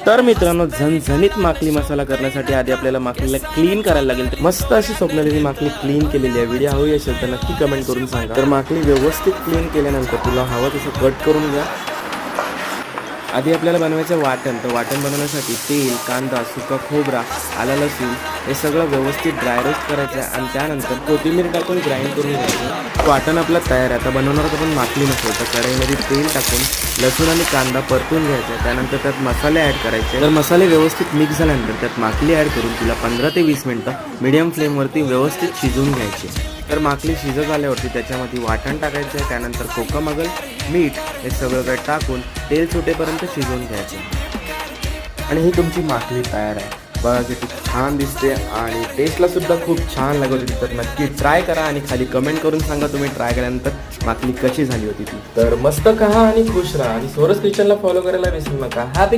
तर मित्रांनो, झणझणीत माकली मसाला करण्यासाठी आधी आपल्याला माकलीला क्लीन करायला लागेल. तर मस्त अशी स्वप्नालीने माकली क्लीन केलेली आहे. व्हिडिओ हवी असेल तर नक्की कमेंट करून सांगा. तर माकली व्यवस्थित क्लीन केल्यानंतर तुला हवं तसं कट करून घ्या. आधी आपल्याला बनवायचं वाटण. तर वाटण बनवण्यासाठी तेल, कांदा, सुका खोबरा, आला लसूण हे सगळं व्यवस्थित ड्राय रोस्ट करायचं आणि त्यानंतर कोथिंबीर टाकून ग्राइंड करून घ्यायचं. वाटण आपलं तयार आहे. आता बनवणार आपण माकली मसाला. तर कढईमध्ये तेल टाकून लसूण आणि कांदा परतून घ्यायचा. त्यानंतर त्यात मसाले ॲड करायचे. तर मसाले व्यवस्थित मिक्स झाल्यानंतर त्यात माकली ॲड करून तिला 15 ते 20 मिनटं मीडियम फ्लेमवरती व्यवस्थित शिजवून घ्यायची. तर माकली शिजत आल्यावरती त्याच्यामध्ये वाटण टाकायचं आहे. त्यानंतर कोकमगल, मीठ हे सगळं काही टाकून तेल सुटेपर्यंत शिजवून घ्यायचं. आणि ही तुमची माकली तयार आहे. बघा किती छान दिसते आणि टेस्टला सुद्धा खूप छान लागत होती. तर नक्की ट्राय करा आणि खाली कमेंट करून सांगा तुम्ही ट्राय केल्यानंतर माकली कशी झाली होती ती. तर मस्त खा आणि खुश राहा आणि सोरस किचनला फॉलो करायला विसरू नका. हॅपी